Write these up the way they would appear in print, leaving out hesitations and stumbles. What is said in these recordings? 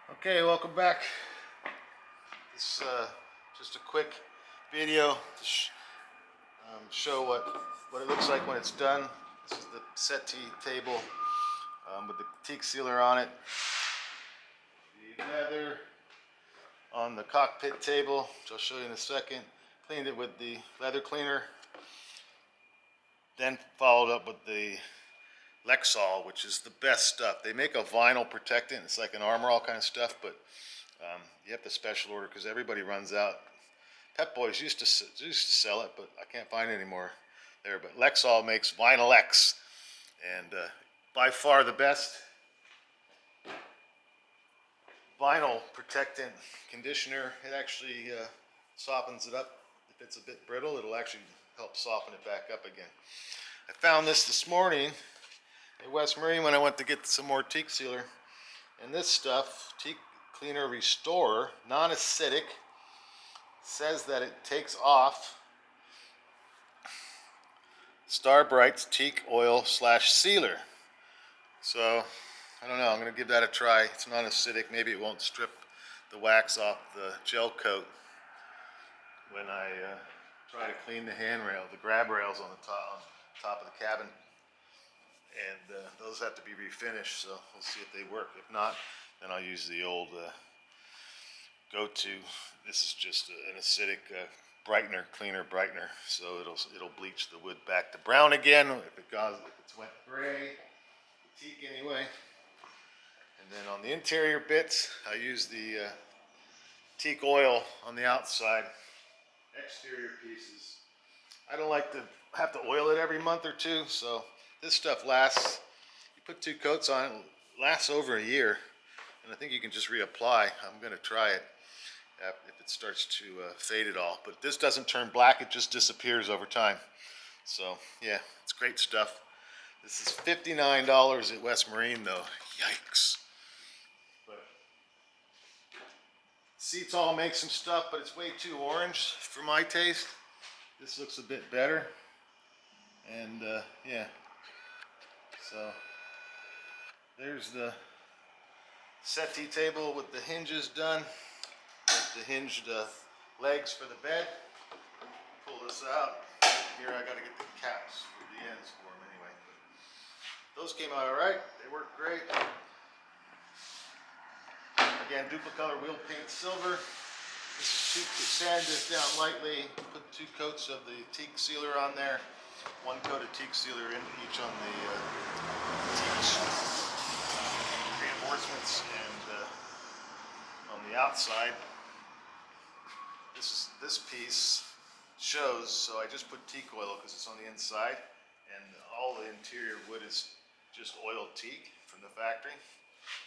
Okay, welcome back. This just a quick video to show what it looks like when it's done. This is the settee table with the teak sealer on it. The leather on the cockpit table, which I'll show you in a second. Cleaned it with the leather cleaner. Then followed up with the Lexol, which is the best stuff. They make a vinyl protectant. It's like an Armor All kind of stuff, but you have to special order because everybody runs out. Pep Boys used to sell it, but I can't find it anymore there. But Lexol makes Vinyl X, and by far the best vinyl protectant conditioner. It actually softens it up. If it's a bit brittle, it'll actually help soften it back up again. I found this morning at West Marine when I went to get some more teak sealer, and this stuff, Teak Cleaner Restorer, non-acidic, says that it takes off Starbright's teak oil / sealer. So I don't know, I'm going to give that a try. It's non-acidic. Maybe it won't strip the wax off the gel coat when I try to clean the handrail, the grab rails on the top of the cabin. And those have to be refinished, so we'll see if they work. If not, then I'll use the old go-to. This is just an acidic cleaner brightener, so it'll bleach the wood back to brown again if it's went gray, teak anyway. And then on the interior bits, I use the teak oil on the outside, exterior pieces. I don't like to have to oil it every month or two, so this stuff lasts. You put 2 coats on it, lasts over a year, and I think you can just reapply. I'm going to try it if it starts to fade at all. But this doesn't turn black, it just disappears over time. So yeah, it's great stuff. This is $59 at West Marine though. Yikes. But Seatall makes some stuff, but it's way too orange for my taste. This looks a bit better. And yeah, so there's the settee table with the hinges done. There's the hinged legs for the bed. Pull this out. Here I got to get the caps for the ends for them anyway. But those came out all right. They worked great. Again, Duplicolor wheel paint silver. This is sand this down lightly. Put 2 coats of the teak sealer on there. 1 coat of teak sealer in each on the teak reinforcements, and on the outside. This piece shows, so I just put teak oil because it's on the inside, and all the interior wood is just oiled teak from the factory.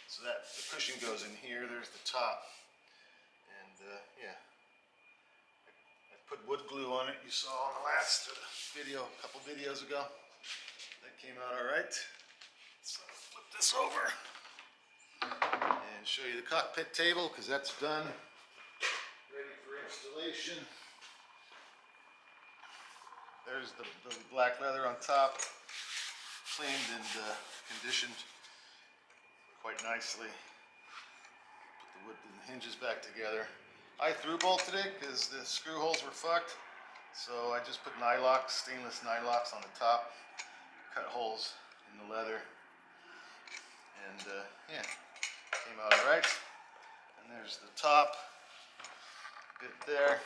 So that the cushion goes in here. There's the top, and yeah, I put wood glue on it. You saw on the last video, a couple videos ago. That came out all right. So flip this over and show you the cockpit table because that's done. Ready for installation. There's the black leather on top, cleaned and conditioned quite nicely. Put the wood and the hinges back together. I through bolted it because the screw holes were fucked, so I just put nylocks, stainless nylocks on the top, cut holes in the leather, and yeah, came out all right. And there's the top bit there.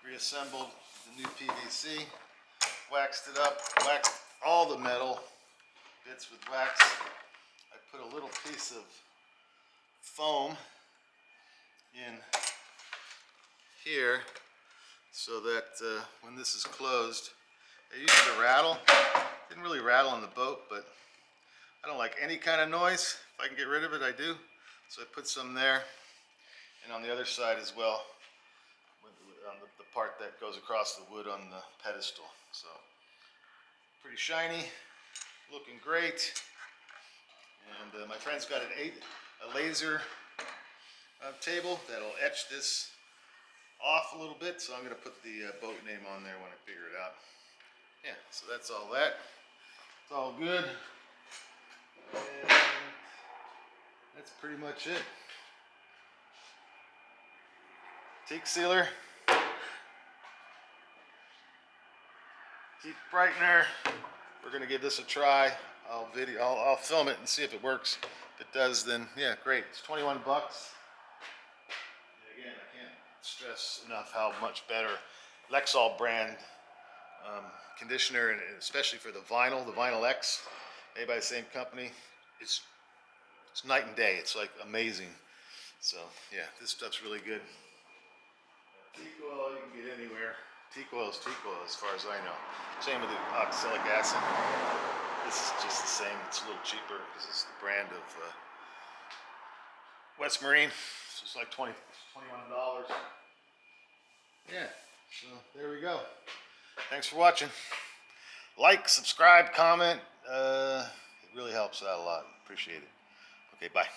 Reassembled the new PVC, waxed it up, waxed all the metal bits with wax. I put a little piece of foam in here so that when this is closed, it used to rattle. Didn't really rattle on the boat, but I don't like any kind of noise. If I can get rid of it, I do. So I put some there, and on the other side as well, on the part that goes across the wood on the pedestal. So pretty shiny, looking great. And my friend's got a laser table that'll etch this off a little bit, so I'm going to put the boat name on there when I figure it out. Yeah, so that's all that. It's all good. And that's pretty much it. Teak sealer, teak brightener. We're gonna give this a try. I'll film it and see if it works. If it does, then yeah, great. It's 21 bucks. And again, I can't stress enough how much better Lexol brand conditioner, and especially for the Vinyl X, made by the same company. It's night and day. It's like amazing. So yeah, this stuff's really good. Teak oil you can get anywhere. Teak oil is teak oil as far as I know. Same with the oxalic acid. This is just the same. It's a little cheaper because it's the brand of West Marine. So it's like $21. Yeah, so there we go. Thanks for watching. Like, subscribe, comment. It really helps out a lot. Appreciate it. Okay, bye.